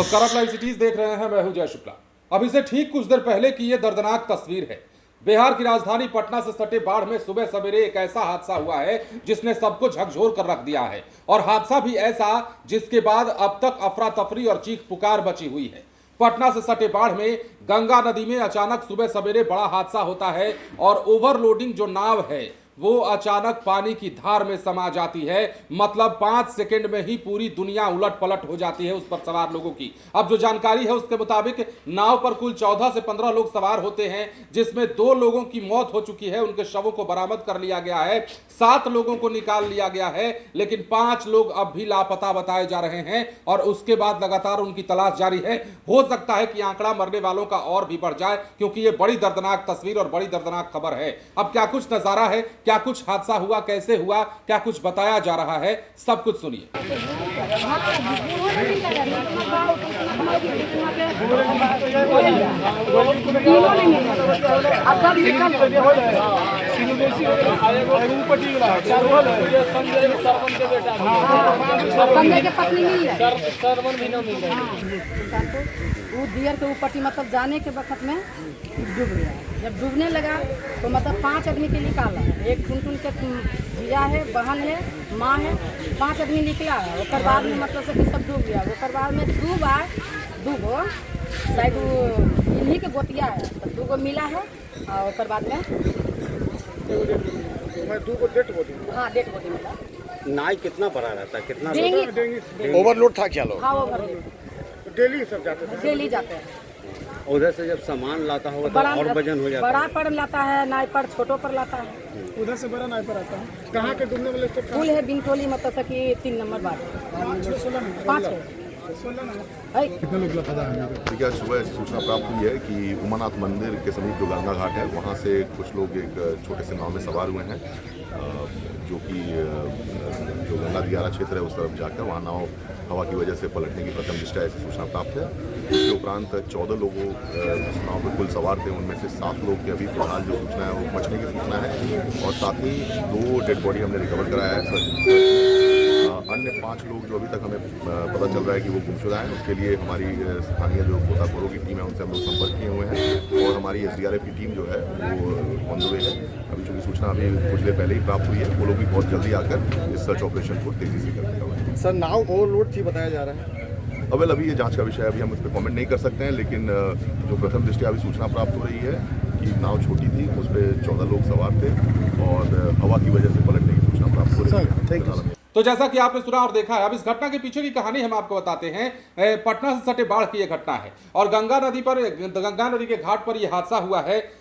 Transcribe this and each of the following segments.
नमस्कार, आप live cities देख रहे हैं। मैं हूं जय शुक्ला। अभी से ठीक कुछ देर पहले की ये दर्दनाक तस्वीर है। बिहार की राजधानी पटना से सटे बाढ़ में सुबह सवेरे एक ऐसा हादसा हुआ है जिसने सबको झकझोर कर रख दिया है, और हादसा भी ऐसा जिसके बाद अब तक अफरा तफरी और चीख पुकार बची हुई है। पटना से सटे बाढ़ में गंगा नदी में अचानक सुबह सवेरे बड़ा हादसा होता है और ओवरलोडिंग जो नाव है वो अचानक पानी की धार में समा जाती है। मतलब 5 सेकंड में ही पूरी दुनिया उलट पलट हो जाती है उस पर सवार लोगों की। अब जो जानकारी है उसके मुताबिक नाव पर कुल 14 से 15 लोग सवार होते हैं, जिसमें 2 लोगों की मौत हो चुकी है। उनके शवों को बरामद कर लिया गया है। 7 लोगों को निकाल लिया गया है, लेकिन 5 लोग अब भी लापता बताए जा रहे हैं और उसके बाद लगातार उनकी तलाश जारी है। हो सकता है कि आंकड़ा मरने वालों का और भी बढ़ जाए, क्योंकि ये बड़ी दर्दनाक तस्वीर और बड़ी दर्दनाक खबर है। अब क्या कुछ नजारा है, क्या कुछ हादसा हुआ, कैसे हुआ, क्या कुछ बताया जा रहा है, सब कुछ सुनिए। वो दियर के ऊपर मतलब जाने के वक्त में डूब गया। जब डूबने लगा तो मतलब 5 आदमी के निकाला। एक टुनटुन के जिया है, बहन है, माँ है, 5 आदमी निकला है। उसके बाद में मतलब से सब डूब गया। उसके बाद में 2 बार 2 गो शायद इन्हीं के गोतिया है, तो 2 गो मिला है। और उसके बाद में 2 गो डेट बॉडी। हाँ, डेट बॉडी मिला। नाई कितना बड़ा रहता है, कितना ओवरलोड था क्या लोग? हाँ, ओवरलोड। डेली सब जाते थे? डेली जाते हैं। उधर से जब सामान लाता होगा तो और वजन हो जाता है। बड़ा पर लाता है, नाई पर छोटो पर लाता है। उधर से बड़ा नाई पर आता है। कहाँ के डूबने वाले स्टेट? पुल है बिनटोली, मतलब कि 3 नंबर बात 5 है। देखिए, आज सुबह ऐसी सूचना प्राप्त हुई है कि उमानाथ मंदिर के समीप जो गंगा घाट है वहाँ से कुछ लोग एक छोटे से नाव में सवार हुए हैं, जो कि जो गंगा दियारा क्षेत्र है उस तरफ जाकर वहाँ नाव हवा की वजह से पलटने की प्रथम दृष्टया ऐसी सूचना प्राप्त है। इसके उपरांत 14 लोगों उस नाव पर कुल सवार थे, उनमें से 7 लोग की अभी फिलहाल जो सूचना है वो बचने की सूचना है, और साथ ही 2 डेड बॉडी हमने रिकवर कराया है। अन्य 5 लोग जो अभी तक हमें पता चल रहा है कि वो गुमशुदा हैं, उसके लिए हमारी स्थानीय जो गोताखोरों की टीम है उनसे हम लोग संपर्क किए हुए हैं, और हमारी SDRF की टीम जो है वो ऑन द वे है। अभी चूँकि सूचना अभी कुछ देर पहले ही प्राप्त हुई है, वो लोग भी बहुत जल्दी आकर इस सर्च ऑपरेशन को तेजी से कर देंगे। सर, नाव ओवरलोड थी बताया जा रहा है। अभी ये जांच का विषय है, अभी हम उस पर कमेंट नहीं कर सकते हैं, लेकिन जो प्रथम दृष्टया अभी सूचना प्राप्त हो रही है कि नाव छोटी थी, उस पर 14 लोग सवार थे और हवा की वजह से पलटने की सूचना प्राप्त हो रही है। Thank you. तो जैसा कि आपने सुना और देखा है, अब इस घटना के पीछे की कहानी हम आपको बताते हैं। पटना से सटे बाढ़ की यह घटना है और गंगा नदी के घाट पर यह हादसा हुआ है।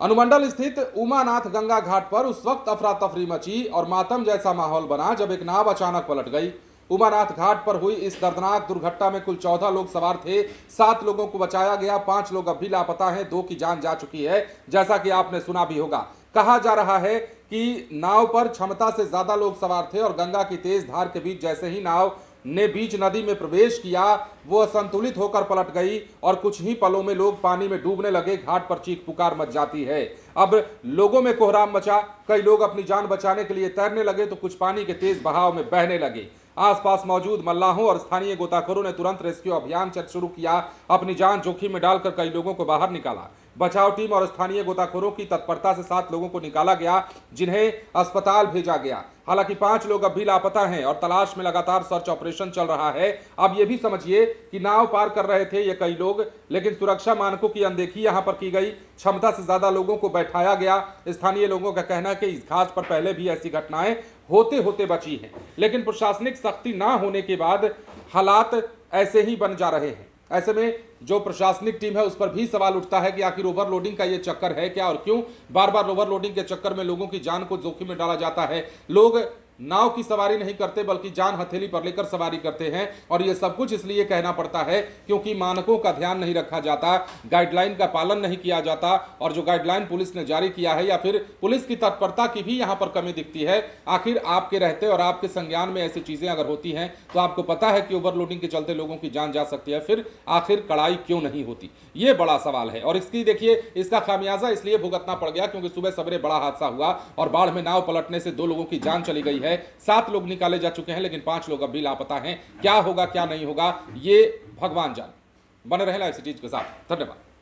अनुमंडल स्थित उमानाथ गंगा घाट पर उस वक्त अफरा तफरी मची और मातम जैसा माहौल बना जब एक नाव अचानक पलट गई। उमानाथ घाट पर हुई इस दर्दनाक दुर्घटना में कुल 14 लोग सवार थे। 7 लोगों को बचाया गया, 5 लोग अब भी लापता हैं, 2 की जान जा चुकी है, जैसा कि आपने सुना भी होगा। कहा जा रहा है कि नाव पर क्षमता से ज्यादा लोग सवार थे और गंगा की तेज धार के बीच जैसे ही नाव ने बीच नदी में प्रवेश किया, वो असंतुलित होकर पलट गई और कुछ ही पलों में लोग पानी में डूबने लगे। घाट पर चीख पुकार मच जाती है। अब लोगों में कोहराम मचा। कई लोग अपनी जान बचाने के लिए तैरने लगे तो कुछ पानी के तेज बहाव में बहने लगे। आसपास मौजूद मल्लाहों और स्थानीय गोताखोरों ने तुरंत रेस्क्यू अभियान शुरू किया। अपनी जान जोखिम में डालकर कई लोगों को बाहर निकाला। बचाव टीम और स्थानीय गोताखोरों की तत्परता से 7 लोगों को निकाला गया, जिन्हें अस्पताल भेजा गया। हालांकि 5 लोग अब भी लापता हैं और तलाश में लगातार सर्च ऑपरेशन चल रहा है। अब ये भी समझिए कि नाव पार कर रहे थे ये कई लोग, लेकिन सुरक्षा मानकों की अनदेखी यहां पर की गई। क्षमता से ज्यादा लोगों को बैठाया गया। स्थानीय लोगों का कहना है कि इस घाट पर पहले भी ऐसी घटनाएं होते होते बची हैं, लेकिन प्रशासनिक सख्ती ना होने के बाद हालात ऐसे ही बन जा रहे हैं। ऐसे में जो प्रशासनिक टीम है उस पर भी सवाल उठता है कि आखिर ओवरलोडिंग का ये चक्कर है क्या, और क्यों बार बार ओवरलोडिंग के चक्कर में लोगों की जान को जोखिम में डाला जाता है। लोग नाव की सवारी नहीं करते बल्कि जान हथेली पर लेकर सवारी करते हैं, और ये सब कुछ इसलिए कहना पड़ता है क्योंकि मानकों का ध्यान नहीं रखा जाता, गाइडलाइन का पालन नहीं किया जाता, और जो गाइडलाइन पुलिस ने जारी किया है या फिर पुलिस की तत्परता की भी यहाँ पर कमी दिखती है। आखिर आपके रहते और आपके संज्ञान में ऐसी चीजें अगर होती हैं तो आपको पता है कि ओवरलोडिंग के चलते लोगों की जान जा सकती है, फिर आखिर कड़ाई क्यों नहीं होती, ये बड़ा सवाल है। और इसकी देखिए, इसका खामियाजा इसलिए भुगतना पड़ गया क्योंकि सुबह सवेरे बड़ा हादसा हुआ और बाढ़ में नाव पलटने से 2 लोगों की जान चली गई है। 7 लोग निकाले जा चुके हैं, लेकिन 5 लोग अब भी लापता हैं। क्या होगा क्या नहीं होगा, ये भगवान जाने। बने रहे लाइव सिटीज के साथ। धन्यवाद।